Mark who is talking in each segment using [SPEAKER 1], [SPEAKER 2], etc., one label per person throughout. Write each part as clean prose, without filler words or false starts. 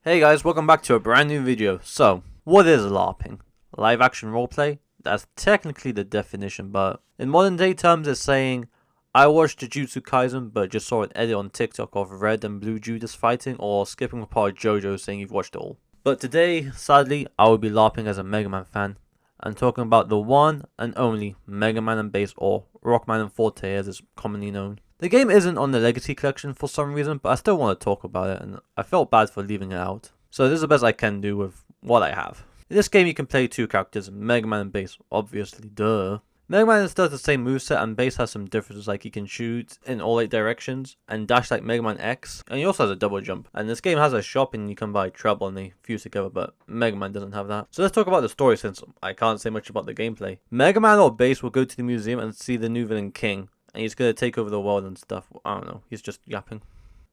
[SPEAKER 1] Hey guys, welcome back to a brand new video. So, what is LARPing? Live action roleplay? That's technically the definition, but in modern day terms it's saying, I watched Jujutsu Kaisen but just saw an edit on TikTok of Red and Blue Judas fighting, or skipping a part of JoJo saying you've watched it all. But today, sadly, I will be LARPing as a Mega Man fan and talking about the one and only Mega Man and Bass, or Rockman and Forte as it's commonly known. The game isn't on the Legacy Collection for some reason, but I still want to talk about it, and I felt bad for leaving it out. So this is the best I can do with what I have. In this game you can play two characters, Mega Man and Bass, obviously, duh. Mega Man still has the same moveset, and Bass has some differences, like he can shoot in all 8 directions and dash like Mega Man X, and he also has a double jump. And this game has a shop and you can buy treble and they fuse together, but Mega Man doesn't have that. So let's talk about the story, since I can't say much about the gameplay. Mega Man or Bass will go to the museum and see the new villain King, and he's gonna take over the world and stuff. I don't know, he's just yapping.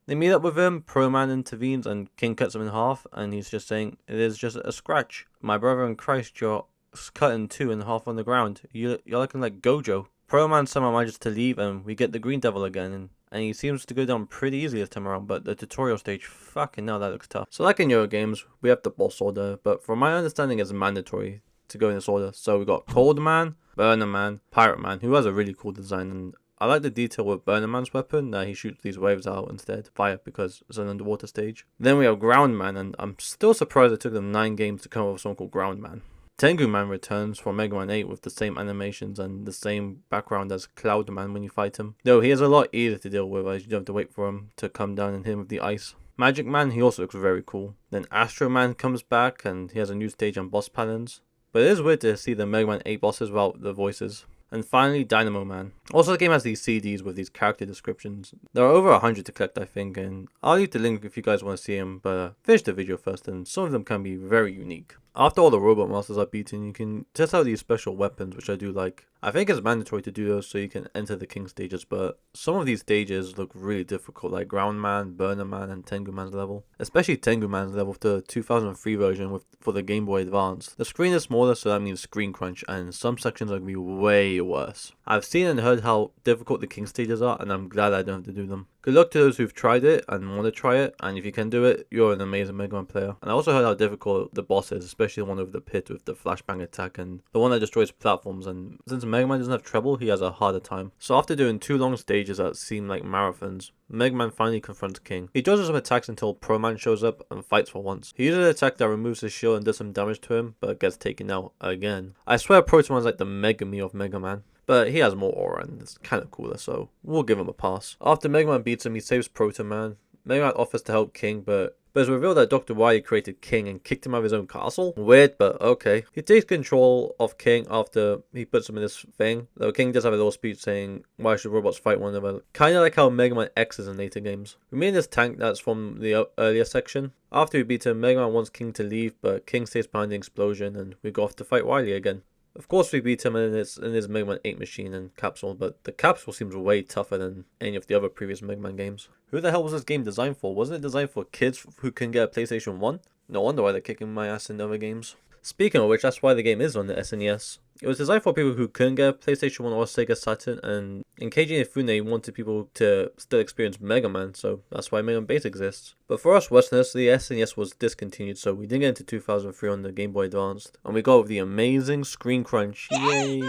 [SPEAKER 1] They meet up with him, Pro Man intervenes, and King cuts him in half, and he's just saying, it is just a scratch. My brother in Christ, you're cut in two and half on the ground. You're looking like Gojo. Pro Man somehow manages to leave, and we get the Green Devil again, and he seems to go down pretty easily this time around, but the tutorial stage, fucking hell, that looks tough. So like in Euro games, we have the boss order, but from my understanding it's mandatory to go in this order. So we got Cold Man, Burner Man, Pirate Man, who has a really cool design, and I like the detail with Burner Man's weapon, that he shoots these waves out instead, fire, because it's an underwater stage. Then we have Ground Man, and I'm still surprised it took them 9 games to come up with someone called Ground Man. Tengu Man returns from Mega Man 8 with the same animations and the same background as Cloud Man when you fight him. Though he is a lot easier to deal with, as you don't have to wait for him to come down and hit him with the ice. Magic Man, he also looks very cool. Then Astro Man comes back and he has a new stage and boss patterns. But it is weird to see the Mega Man 8 bosses without the voices. And finally, Dynamo Man. Also, the game has these CDs with these character descriptions. There are over 100 to collect, I think, and I'll leave the link if you guys want to see them, but finish the video first, and some of them can be very unique. After all the robot masters are beaten, you can test out these special weapons, which I do like. I think it's mandatory to do those so you can enter the King stages, but some of these stages look really difficult, like Ground Man, Burner Man, and Tengu Man's level. Especially Tengu Man's level, the 2003 version for the Game Boy Advance. The screen is smaller, so that means screen crunch, and some sections are going to be way worse. I've seen and heard how difficult the King stages are, and I'm glad I don't have to do them. Good luck to those who've tried it and want to try it, and if you can do it, you're an amazing Mega Man player. And I also heard how difficult the boss is, especially the one over the pit with the flashbang attack and the one that destroys platforms, and since Mega Man doesn't have treble, he has a harder time. So after doing 2 long stages that seem like marathons, Mega Man finally confronts King. He dodges some attacks until Pro Man shows up and fights for once. He uses an attack that removes his shield and does some damage to him, but gets taken out again. I swear Proto Man's like the Mega Me of Mega Man. But he has more aura and it's kind of cooler, so we'll give him a pass. After Mega Man beats him, he saves Proto Man. Mega Man offers to help King, but it's revealed that Dr. Wily created King and kicked him out of his own castle. Weird, but okay. He takes control of King after he puts him in this thing. Though King does have a little speech saying, why should robots fight one another? Kinda like how Mega Man X is in later games. We meet in this tank that's from the earlier section. After we beat him, Mega Man wants King to leave, but King stays behind the explosion and we go off to fight Wily again. Of course we beat him in his Mega Man 8 machine and capsule, but the capsule seems way tougher than any of the other previous Mega Man games. Who the hell was this game designed for? Wasn't it designed for kids who can get a PlayStation 1? No wonder why they're kicking my ass in other games. Speaking of which, that's why the game is on the SNES. It was designed for people who couldn't get a PlayStation 1 or Sega Saturn, and Keiji Inafune wanted people to still experience Mega Man, so that's why Mega Man Bass exists. But for us Westerners, the SNES was discontinued, so we didn't get into 2003 on the Game Boy Advance, and we got with the amazing screen crunch, yay!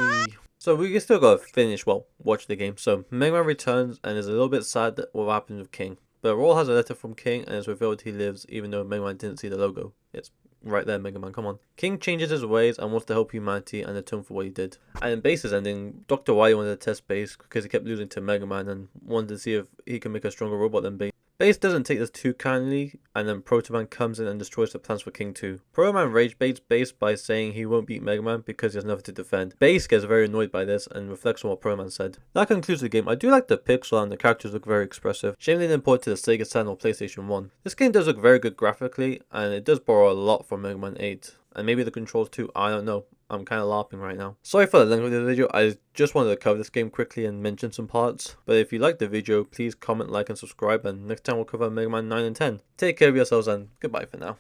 [SPEAKER 1] So we still gotta finish, watch the game. So Mega Man returns and is a little bit sad that what happened with King. But Roll has a letter from King and it's revealed he lives even though Mega Man didn't see the logo. It's right there, Mega Man, come on. King changes his ways and wants to help humanity and atone for what he did. And in Bass's ending, Dr. Wily wanted to test Bass because he kept losing to Mega Man and wanted to see if he can make a stronger robot than Bass. Bass doesn't take this too kindly, and then Proto Man comes in and destroys the plans for King 2. Proto Man rage baits Bass by saying he won't beat Mega Man because he has nothing to defend. Bass gets very annoyed by this and reflects on what Proto Man said. That concludes the game. I do like the pixel and the characters look very expressive. Shame they didn't port it to the Sega Saturn or PlayStation 1. This game does look very good graphically, and it does borrow a lot from Mega Man 8. And maybe the controls too, I don't know. I'm kind of LARPing right now. Sorry for the length of the video, I just wanted to cover this game quickly and mention some parts. But if you liked the video, please comment, like and subscribe, and next time we'll cover Mega Man 9 and 10. Take care of yourselves and goodbye for now.